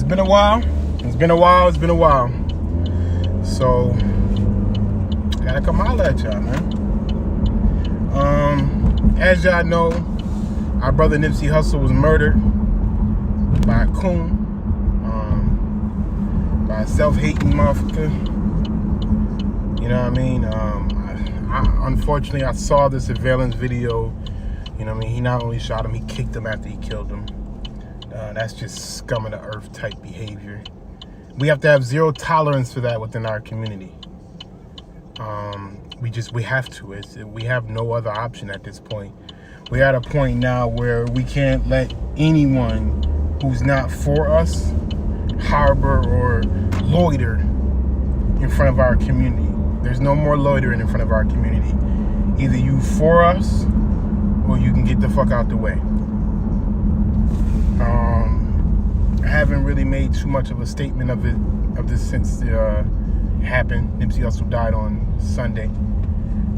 been a while. So, I gotta come holler at y'all, man. As y'all know, our brother Nipsey Hussle was murdered by a coon, by a self-hating motherfucker. You know what I mean? Unfortunately, I saw the surveillance video. You know what I mean? He not only shot him, he kicked him after he killed him. That's just scum of the earth type behavior. We have to have zero tolerance for that within our community. We have to. We have no other option at this point. We're at a point now where we can't let anyone who's not for us harbor or loiter in front of our community. There's no more loitering in front of our community. Either you for us or you can get the fuck out the way. I haven't really made too much of a statement of this since it happened. Nipsey Hussle died on Sunday.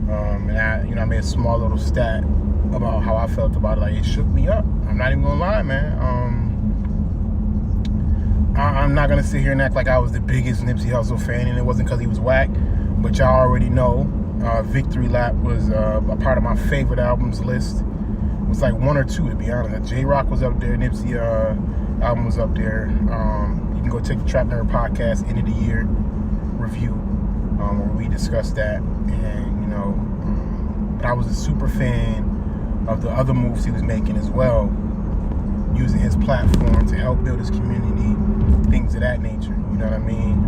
And I made a small little stat about how I felt about it. Like, it shook me up. I'm not even gonna lie, man. I'm not gonna sit here and act like I was the biggest Nipsey Hussle fan, and it wasn't because he was whack. But y'all already know, Victory Lap was a part of my favorite albums list. It was like one or two, to be honest. J-Rock was up there, Nipsey album was up there. You can go check the Trap Nerd podcast end of the year review, where we discussed that. And but I was a super fan of the other moves he was making as well, using his platform to help build his community, things of that nature. You know what I mean?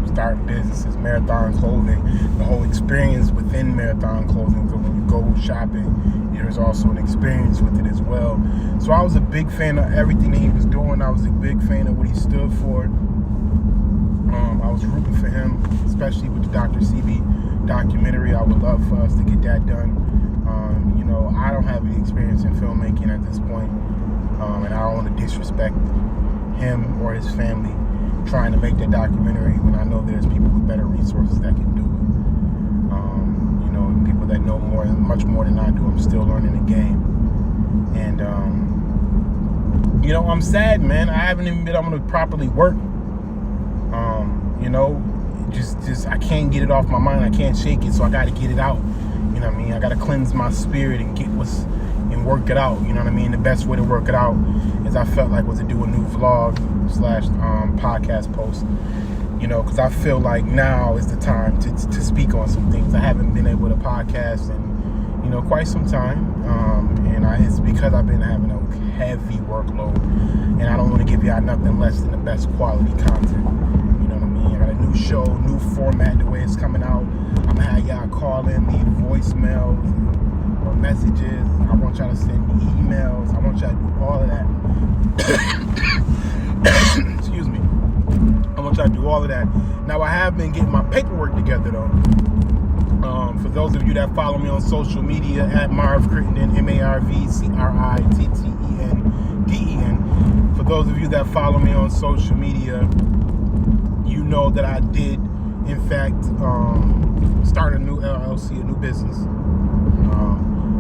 Starting businesses, Marathon Clothing, the whole experience within Marathon Clothing. Because when you go shopping, there's also an experience with it as well. So I was a big fan of everything that he was doing. I was a big fan of what he stood for. I was rooting for him, especially with the Dr. CB documentary. I would love for us to get that done. I don't have any experience in filmmaking at this point, and I don't want to disrespect him or his family trying to make that documentary when I know there's people with better resources that can do it. People that know much more than I do. I'm still learning the game, and I'm sad, man. I haven't even been able to properly work. Just I can't get it off my mind. I can't shake it, so I got to get it out. You know what I mean? I got to cleanse my spirit and work it out. You know what I mean? The best way to work it out is I felt like was to do a new vlog / podcast post. Because I feel like now is the time to speak on some things. I haven't been able to podcast in quite some time, and it's because I've been having a heavy workload, and I don't want to give y'all nothing less than the best quality content. You know what I mean? I got a new show, new format, the way it's coming out. I'm gonna have y'all call in, leave voicemails or messages. I want y'all to send emails. I want y'all to do all of that. Excuse me. I want y'all to do all of that. Now, I have been getting my paperwork together, though. For those of you that follow me on social media, at Marv Crittenden, MarvCrittenden. For those of you that follow me on social media, you know that I did, in fact, start a new LLC, a new business.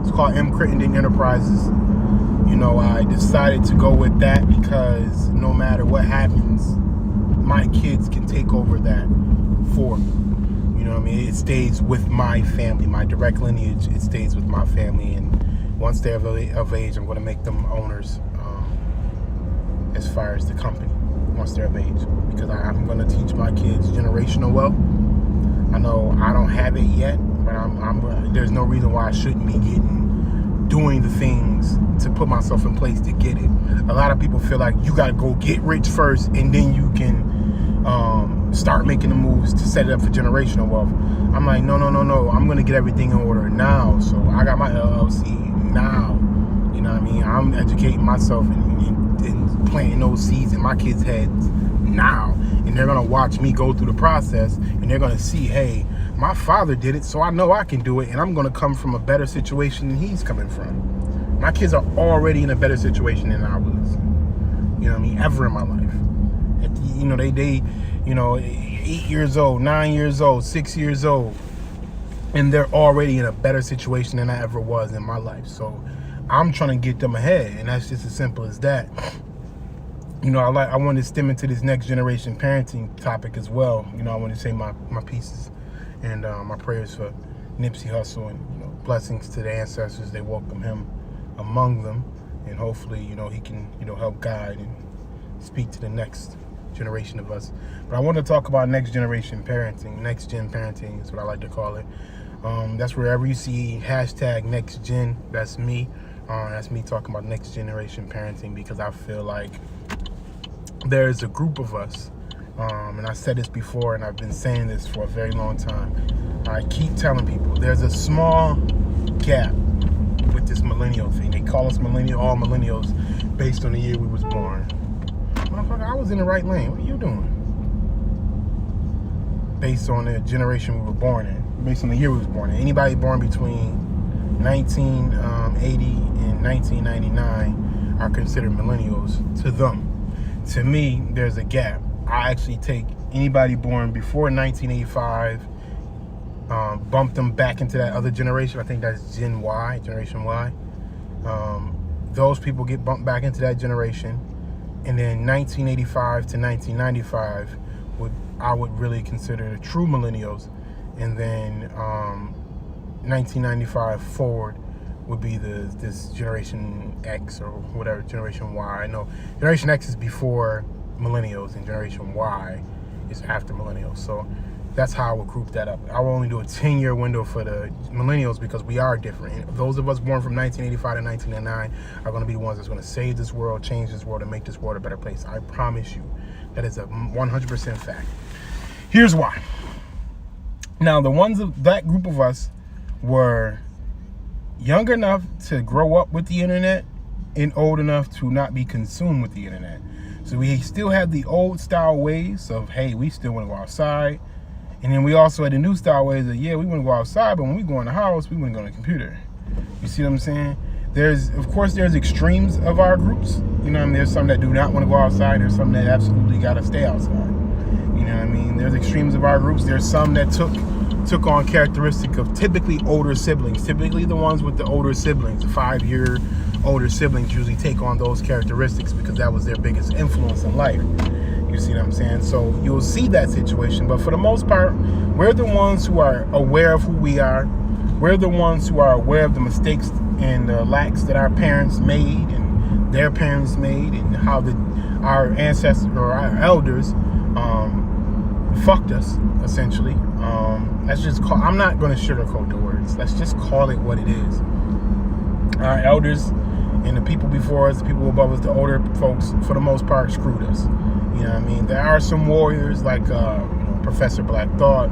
It's called M. Crittenden Enterprises. I decided to go with that because no matter what happens, my kids can take over that for me. You know what I mean? It stays with my family, my direct lineage. It stays with my family, and once they're of age, I'm going to make them owners as far as the company. Once they're of age, because I'm going to teach my kids generational wealth. I know I don't have it yet, but there's no reason why I shouldn't be doing the things to put myself in place to get it. A lot of people feel like you got to go get rich first, and then you can start making the moves to set it up for generational wealth. I'm like, no. I'm going to get everything in order now. So I got my LLC now. You know what I mean? I'm educating myself and planting those seeds in my kids' heads now. And they're going to watch me go through the process, and they're going to see, hey, my father did it, so I know I can do it, and I'm going to come from a better situation than he's coming from. My kids are already in a better situation than I was. You know what I mean? Ever in my life. They 8 years old, 9 years old, 6 years old, and they're already in a better situation than I ever was in my life. So I'm trying to get them ahead, and that's just as simple as that. I want to stem into this next generation parenting topic as well. I want to say my pieces and my prayers for Nipsey Hussle, and blessings to the ancestors. They welcome him among them, and hopefully he can help guide and speak to the next generation of us. But I want to talk about next generation parenting. Next gen parenting is what I like to call it. That's wherever you see hashtag next gen, that's me. That's me talking about next generation parenting, because I feel like there's a group of us, and I said this before, and I've been saying this for a very long time. I keep telling people there's a small gap with this millennial thing. They call us all millennials based on the year we was born. Motherfucker, I was in the right lane. What are you doing? Based on the generation we were born in, based on the year we was born in. Anybody born between 1980 and 1999 are considered millennials to them. To me, there's a gap. I actually take anybody born before 1985, bump them back into that other generation. I think that's Generation Y. Those people get bumped back into that generation. And then 1985 to 1995 I would really consider the true millennials. And then 1995 forward would be this Generation X or whatever, Generation Y. I know Generation X is before millennials and Generation Y is after millennials. So that's how I would group that up. I will only do a 10-year window for the millennials because we are different. And those of us born from 1985 to 1999 are going to be the ones that's going to save this world, change this world, and make this world a better place. I promise you. That is a 100% fact. Here's why. Now, the ones of that group of us were young enough to grow up with the internet and old enough to not be consumed with the internet. So we still have the old style ways of, hey, we still want to go outside. And then we also had the new style ways of, yeah, we want to go outside, but when we go in the house, we want to go on the computer. You see what I'm saying? Of course, there's extremes of our groups. There's some that do not want to go outside. There's some that absolutely got to stay outside. There's extremes of our groups. There's some that took on characteristic of typically older siblings. Typically the ones with the older siblings, the 5-year older siblings usually take on those characteristics because that was their biggest influence in life. You see what I'm saying? So you'll see that situation. But for the most part, we're the ones who are aware of who we are. We're the ones who are aware of the mistakes and the lacks that our parents made and their parents made, and how our ancestors or our elders fucked us, essentially. I'm not going to sugarcoat the words. Let's just call it what it is. Our elders and the people before us, the people above us, the older folks, for the most part, screwed us. There are some warriors like Professor Black Thought,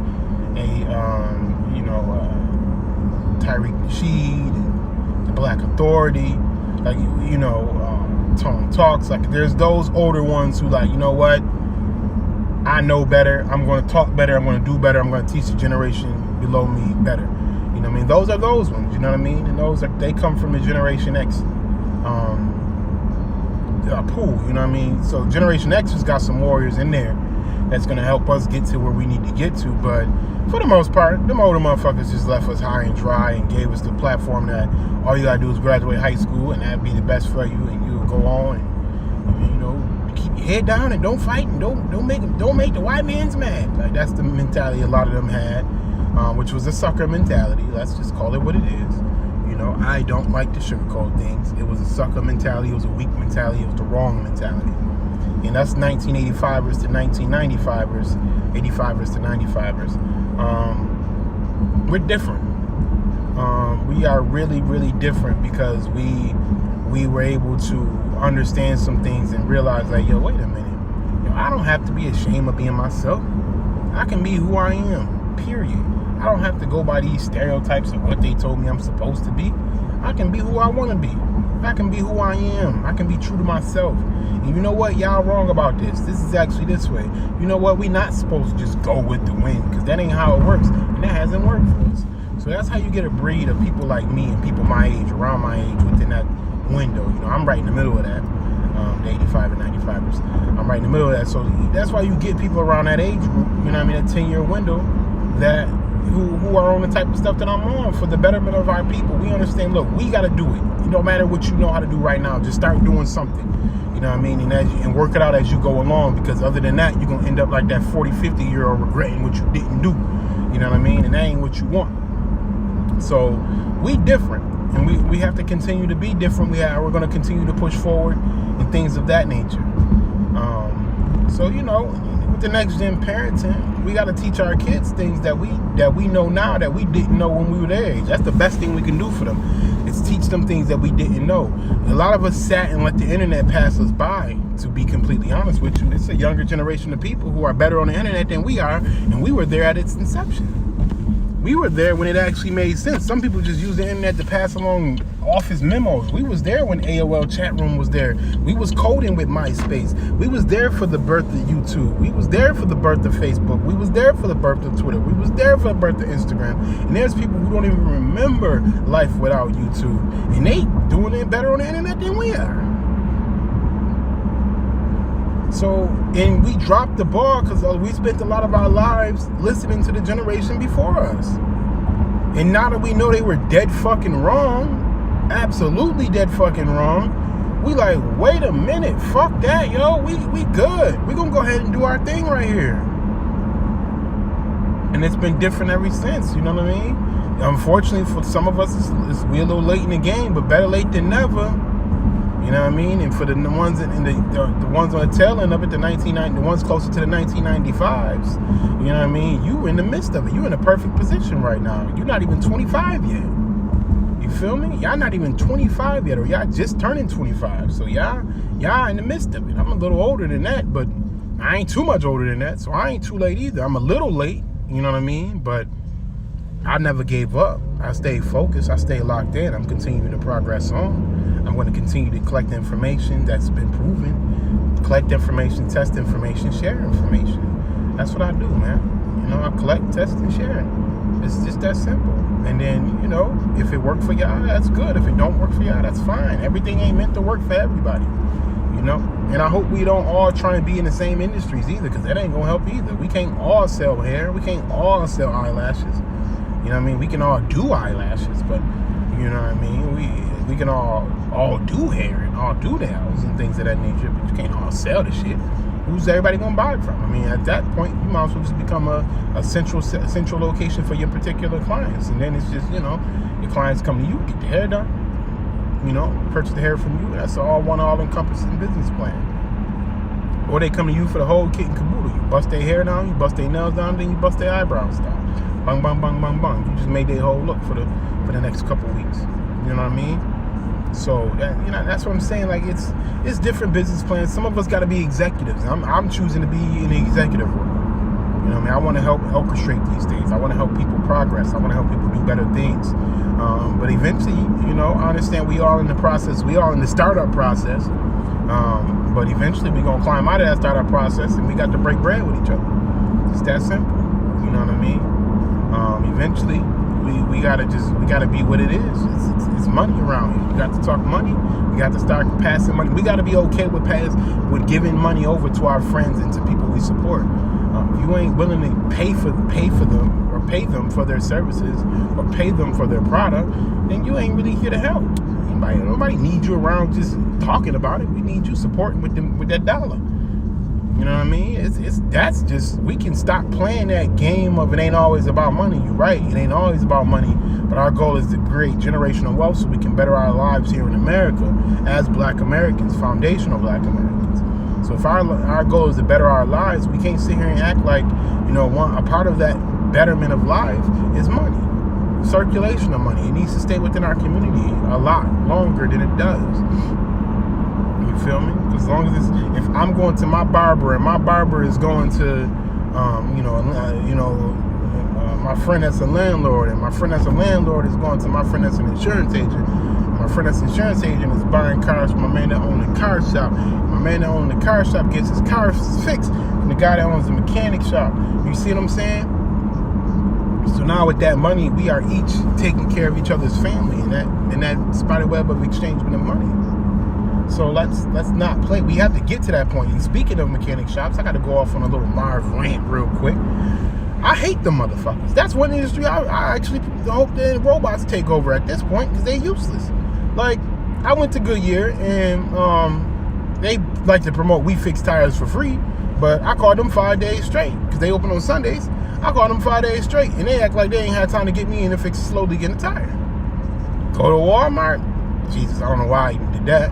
Tariq Nasheed, the Black Authority, Tone Talks. There's those older ones who you know what? I know better. I'm going to talk better. I'm going to do better. I'm going to teach the generation below me better. Those are those ones. You know what I mean? And they come from the Generation X pool. You know what I mean? So Generation X has got some warriors in there that's going to help us get to where we need to get to. But for the most part, them older motherfuckers just left us high and dry and gave us the platform that all you got to do is graduate high school and that'd be the best for you, and you'll go on and keep your head down and don't fight and don't make the white man's mad. That's the mentality a lot of them had, which was a sucker mentality. Let's just call it what it is. I don't like to sugarcoat things. It was a sucker mentality. It was a weak mentality. It was the wrong mentality. And that's 1985ers to 1995ers, 85ers to 95ers. We're different. We are really, really different because we were able to understand some things and realize wait a minute. I don't have to be ashamed of being myself. I can be who I am, period. I don't have to go by these stereotypes of what they told me I'm supposed to be. I can be who I want to be. I can be who I am. I can be true to myself. And you know what? Y'all wrong about this. This is actually this way. You know what? We're not supposed to just go with the wind, because that ain't how it works. And that hasn't worked for us. So that's how you get a breed of people like me and people my age, around my age, within that window. I'm right in the middle of that. The 85 and 95ers. I'm right in the middle of that. So that's why you get people around that age group, that 10-year window, that who are on the type of stuff that I'm on for the betterment of our people. We understand, look, we got to do it. It don't matter what you know how to do right now. Just start doing something. You know what I mean? And work it out as you go along, because other than that, you're going to end up like that 40, 50-year-old regretting what you didn't do. You know what I mean? And that ain't what you want. So we different, and we have to continue to be different. We're going to continue to push forward and things of that nature. So, you know, with the next gen parenting, we got to teach our kids things that we know now that we didn't know when we were their age. That's the best thing we can do for them. It's teach them things that we didn't know. A lot of us sat and let the internet pass us by, to be completely honest with you. It's a younger generation of people who are better on the internet than we are, and we were there at its inception. We were there when it actually made sense. Some people just use the internet to pass along office memos. We was there when AOL chat room was there. We was coding with MySpace. We was there for the birth of YouTube. We was there for the birth of Facebook. We was there for the birth of Twitter. We was there for the birth of Instagram. And there's people who don't even remember life without YouTube. And they doing it better on the internet than we are. So, and we dropped the ball because we spent a lot of our lives listening to the generation before us. And now that we know they were dead fucking wrong, absolutely dead fucking wrong, we like, wait a minute, fuck that, yo, we good. We gonna go ahead and do our thing right here. And it's been different ever since, you know what I mean? Unfortunately, for some of us, we're a little late in the game, but better late than never. You know what I mean? And for the ones the ones on the tail end of it, the ones closer to the 1995s, you know what I mean? You in the midst of it. You in a perfect position right now. You're not even 25 yet. You feel me? Y'all not even 25 yet, or y'all just turning 25. So y'all in the midst of it. I'm a little older than that, but I ain't too much older than that, so I ain't too late either. I'm a little late, you know what I mean? But I never gave up. I stayed focused. I stayed locked in. I'm continuing to progress on. I'm going to continue to collect information that's been proven. Collect information, test information, share information. That's what I do, man. You know, I collect, test, and share. It's just that simple. And then, you know, if it worked for y'all, that's good. If it don't work for y'all, that's fine. Everything ain't meant to work for everybody. You know? And I hope we don't all try and be in the same industries either, because that ain't going to help either. We can't all sell hair. We can't all sell eyelashes. You know what I mean? We can all do eyelashes, but, you know what I mean? We can all do hair and all do nails and things of that nature, but you can't all sell the shit. Who's everybody gonna buy it from? I mean, at that point, you might as well just become a central location for your particular clients, and then it's just, you know, your clients come to you, get the hair done, you know, purchase the hair from you. That's all-encompassing business plan. Or they come to you for the whole kit and caboodle. You bust their hair down, you bust their nails down, then you bust their eyebrows down. Bang, bang, bang, bang, bang. You just made their whole look for the next couple weeks. You know what I mean? So that, you know, that's what I'm saying. Like, it's different business plans. Some of us got to be executives. I'm choosing to be in the executive role. You know what I mean? I want to help orchestrate these things. I want to help people progress. I want to help people do better things. But eventually, you know, I understand we all in the process. We all in the startup process. But eventually, we're gonna climb out of that startup process, and we got to break bread with each other. It's that simple. You know what I mean? Eventually, we gotta be what it is. It's money around here. We got to talk money. We got to start passing money. We got to be okay with giving money over to our friends and to people we support. If you ain't willing to pay for them, or pay them for their services, or pay them for their product, then you ain't really here to help. Nobody needs you around just talking about it. We need you supporting with that dollar. You know what I mean? That's just, we can stop playing that game of it ain't always about money. You're right, it ain't always about money. But our goal is to create generational wealth so we can better our lives here in America as Black Americans, foundational Black Americans. So if our goal is to better our lives, we can't sit here and act like, you know, a part of that betterment of life is money. Circulation of money. It needs to stay within our community a lot longer than it does. You feel me? As long as if I'm going to my barber and my barber is going to, my friend that's a landlord, and my friend that's a landlord is going to my friend that's an insurance agent. My friend that's an insurance agent is buying cars from my man that owns the car shop. My man that owns the car shop gets his car fixed from the guy that owns the mechanic shop. You see what I'm saying? So now with that money, we are each taking care of each other's family in that spider web of exchangement of money. So let's not play. We have to get to that point. And speaking of mechanic shops, I got to go off on a little Marv rant real quick. I hate them motherfuckers. That's one industry I actually hope the robots take over at this point, because they're useless. Like, I went to Goodyear, and they like to promote we fix tires for free, but I called them 5 days straight because they open on Sundays. I called them 5 days straight, and they act like they ain't had time to get me in and fix it slowly, getting a tire. Go to Walmart. Jesus, I don't know why I even did that.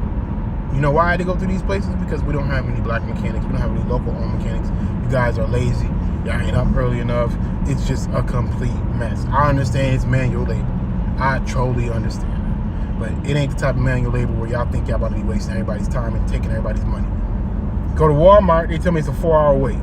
You know why I had to go through these places? Because we don't have any black mechanics. We don't have any local-owned mechanics. You guys are lazy. Y'all ain't up early enough. It's just a complete mess. I understand it's manual labor. I totally understand that. But it ain't the type of manual labor where y'all think y'all about to be wasting everybody's time and taking everybody's money. Go to Walmart, they tell me it's a 4-hour wait.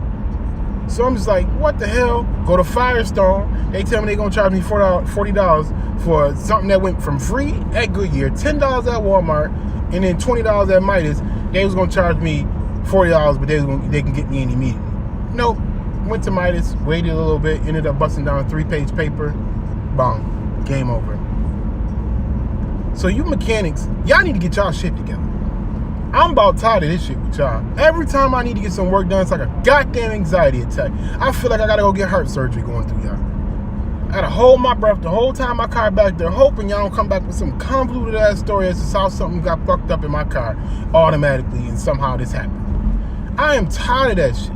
So I'm just like, what the hell? Go to Firestone, they tell me they're gonna charge me $40 for something that went from free at Goodyear, $10 at Walmart, and then $20 at Midas. They was gonna charge me $40, but they can get me in immediately. Nope. Went to Midas, waited a little bit, ended up busting down a 3-page paper. Bang. Game over. So you mechanics, y'all need to get y'all shit together. I'm about tired of this shit with y'all. Every time I need to get some work done, it's like a goddamn anxiety attack. I feel like I gotta go get heart surgery going through y'all. I gotta hold my breath the whole time my car back there, hoping y'all don't come back with some convoluted ass story as to how something got fucked up in my car automatically and somehow this happened. I am tired of that shit.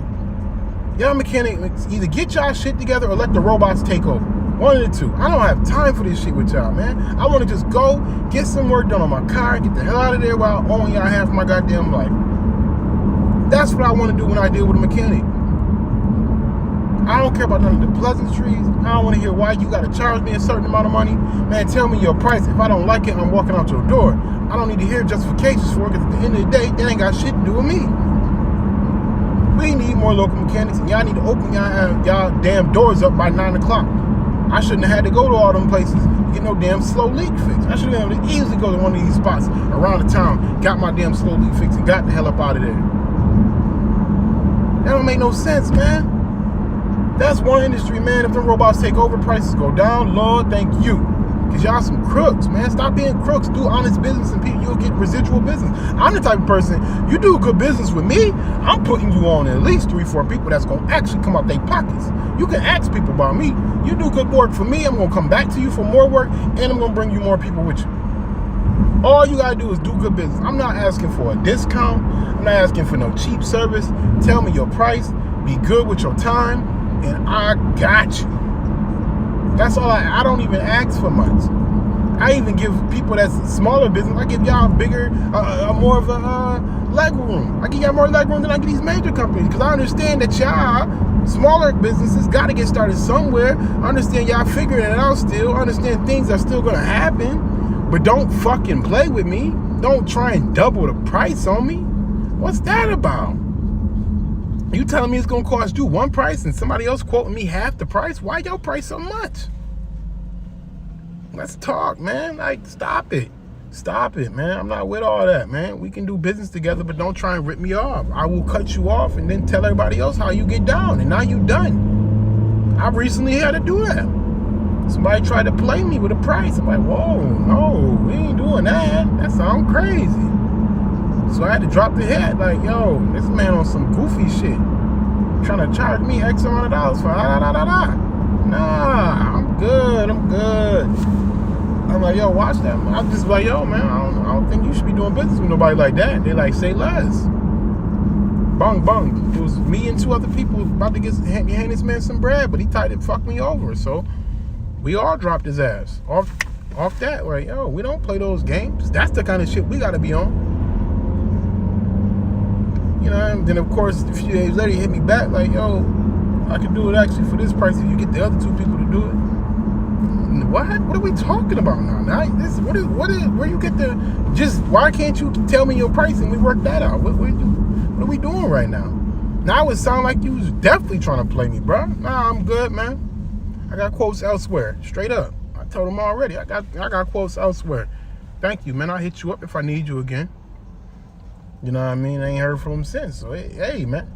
Y'all mechanics, either get y'all shit together or let the robots take over. One of the two. I don't have time for this shit with y'all, man. I want to just go get some work done on my car, get the hell out of there while I own y'all half my goddamn life. That's what I want to do when I deal with a mechanic. I don't care about none of the pleasantries. I don't want to hear why you got to charge me a certain amount of money. Man, tell me your price. If I don't like it, I'm walking out your door. I don't need to hear justifications for it because at the end of the day, that ain't got shit to do with me. We need more local mechanics, and y'all need to open y'all damn doors up by 9 o'clock. I shouldn't have had to go to all them places to get no damn slow leak fix. I should have been able to easily go to one of these spots around the town, got my damn slow leak fix, and got the hell up out of there. That don't make no sense, man. That's one industry, man. If them robots take over, prices go down. Lord, thank you. Because y'all some crooks, man. Stop being crooks. Do honest business and people, you'll get residual business. I'm the type of person, you do good business with me, I'm putting you on at least 3-4 people that's going to actually come out their pockets. You can ask people about me. You do good work for me, I'm going to come back to you for more work, and I'm going to bring you more people with you. All you got to do is do good business. I'm not asking for a discount. I'm not asking for no cheap service. Tell me your price. Be good with your time, and I got you. That's all I don't even ask for much. I even give people that's smaller business, I give y'all bigger, more of a leg room. I give y'all more leg room than I give these major companies because I understand that y'all, smaller businesses, got to get started somewhere. I understand y'all figuring it out still. I understand things are still going to happen, but don't fucking play with me. Don't try and double the price on me. What's that about? You telling me it's going to cost you one price and somebody else quoting me half the price? Why your price so much? Let's talk, man. Like, stop it. Stop it, man. I'm not with all that, man. We can do business together, but don't try and rip me off. I will cut you off and then tell everybody else how you get down, and now you done. I recently had to do that. Somebody tried to play me with a price. I'm like, whoa, no, we ain't doing that. That sounds crazy. So I had to drop the head, like, yo, this man on some goofy shit. Trying to charge me X amount of dollars for da-da-da-da-da. Nah, I'm good. I'm like, yo, watch that. I'm just like, yo, man, I don't think you should be doing business with nobody like that. They like, say less. Bung, bung. It was me and 2 other people about to hand this man some bread, but he tried to fuck me over. So we all dropped his ass off that. Like, yo, we don't play those games. That's the kind of shit we got to be on. You know, and then of course a few days later he hit me back like, yo, I can do it actually for this price if you get the other 2 people to do it. What are we talking about now? Where you get the, just, why can't you tell me your price and we work that out? What are we doing right now? Now it sound like you was definitely trying to play me, bro. Nah, I'm good, man. I got quotes elsewhere, straight up. I told him already, I got quotes elsewhere. Thank you, man. I'll hit you up if I need you again. You know what I mean? I ain't heard from him since. So, hey, man.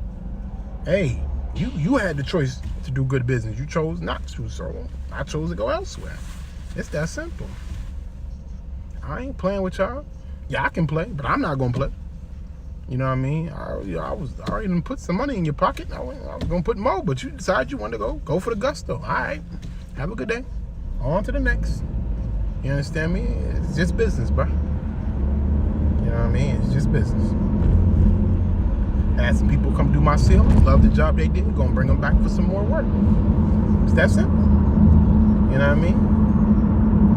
Hey, you had the choice to do good business. You chose not to, so I chose to go elsewhere. It's that simple. I ain't playing with y'all. Yeah, I can play, but I'm not going to play. You know what I mean? I already done put some money in your pocket. I was going to put more, but you decided you wanted to go for the gusto. All right. Have a good day. On to the next. You understand me? It's just business, bro. You know what I mean? It's just business. Had some people come do my ceiling, love the job they did, gonna bring them back for some more work. It's that simple. You know what I mean?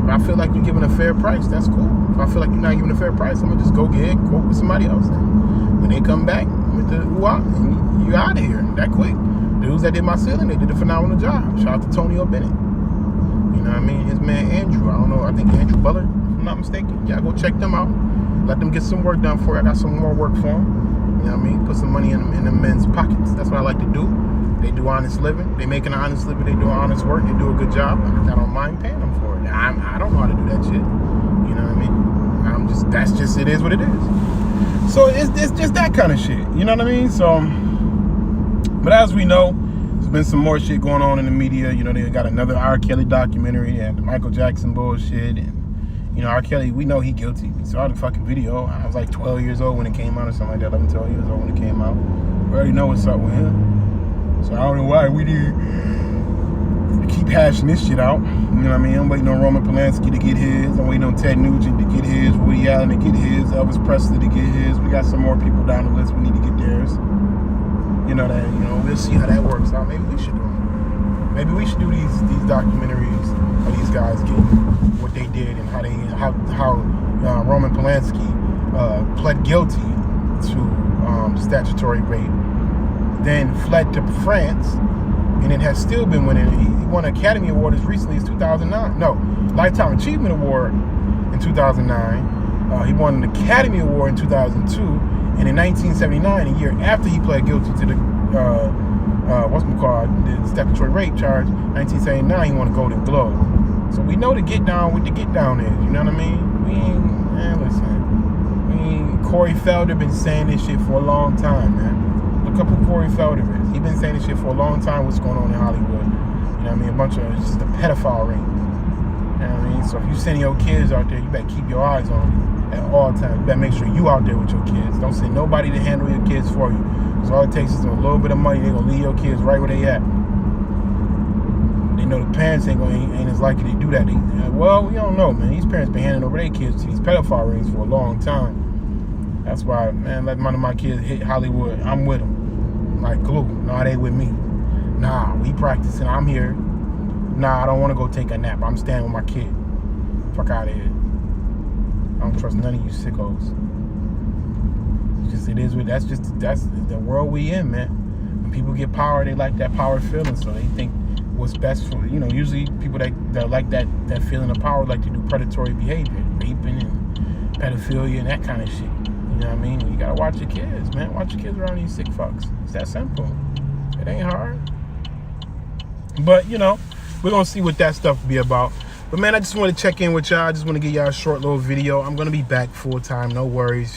If I feel like you're giving a fair price, that's cool. If I feel like you're not giving a fair price, I'm gonna just go get and quote with somebody else. And when they come back with the and you out of here that quick. The dudes that did my ceiling, they did a phenomenal job. Shout out to Tony O'Bennett. You know what I mean? His man Andrew, I don't know, I think Andrew Butler, if I'm not mistaken. Yeah, go check them out. Let them get some work done for you. I got some more work for them. You know what I mean? Put some money in the men's pockets. That's what I like to do. They do honest living. They make an honest living. They do honest work. They do a good job. I don't mind paying them for it. I don't know how to do that shit. You know what I mean? That's just, it is what it is. So it's just that kind of shit. You know what I mean? So, but as we know, there's been some more shit going on in the media. You know, they got another R. Kelly documentary and the Michael Jackson bullshit. And, you know, R. Kelly, we know he guilty. We saw the fucking video. I was like 12 years old when it came out or something like that. 11, 12 years old when it came out. We already know what's up with him. So I don't know why we need to keep hashing this shit out. You know what I mean? I'm waiting on Roman Polanski to get his. I'm waiting on Ted Nugent to get his. Woody Allen to get his. Elvis Presley to get his. We got some more people down the list. We need to get theirs. You know that, you know, we'll see how that works out. Maybe we should do it. Maybe we should do these documentaries of these guys getting what they did and how Roman Polanski pled guilty to statutory rape, then fled to France, and it has still been winning. He won an Academy Award as recently as 2009. No, Lifetime Achievement Award in 2009. He won an Academy Award in 2002, and in 1979, a year after he pled guilty to the the statutory rape charge, 1979, he won a Golden Globe. So we know the get down with the get down is. You know what I mean? We ain't, man, listen. Corey Feldman been saying this shit for a long time, man. Look up who Corey Feldman is. He been saying this shit for a long time. What's going on in Hollywood? You know what I mean? A bunch of, it's just a pedophile ring. You know what I mean? So if you sending your kids out there, you better keep your eyes on them at all times. You better make sure you out there with your kids. Don't send nobody to handle your kids for you. Because all it takes is a little bit of money. They're going to leave your kids right where they at. They know the parents ain't as likely to do that. Well, we don't know, man. These parents been handing over their kids to these pedophile rings for a long time. That's why, man, let one of my kids hit Hollywood. I'm with them. Like glue. Nah, they with me. Nah, we practicing. I'm here. Nah, I don't want to go take a nap. I'm staying with my kid. Fuck out of here. I don't trust none of you sickos. That's the world we in, man. When people get power, they like that power feeling, so they think what's best for, you know, usually people that like that feeling of power like to do predatory behavior, raping and pedophilia and that kind of shit. You know what I mean? You gotta watch your kids, man. Watch your kids around these sick fucks. It's that simple. It ain't hard. But, you know, we're gonna see what that stuff be about. But man, I just want to check in with y'all. I just want to give y'all a short little video. I'm gonna be back full time, no worries.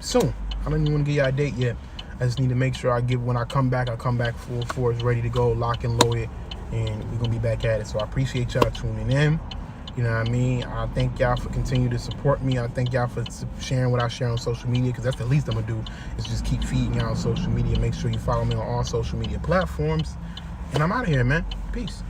Soon. I don't even want to give y'all a date yet. I just need to make sure when I come back full force, ready to go, lock and loaded, and we're gonna be back at it. So I appreciate y'all tuning in. You know what I mean? I thank y'all for continuing to support me. I thank y'all for sharing what I share on social media, because that's the least I'm gonna do is just keep feeding y'all on social media. Make sure you follow me on all social media platforms. And I'm out of here, man. Peace.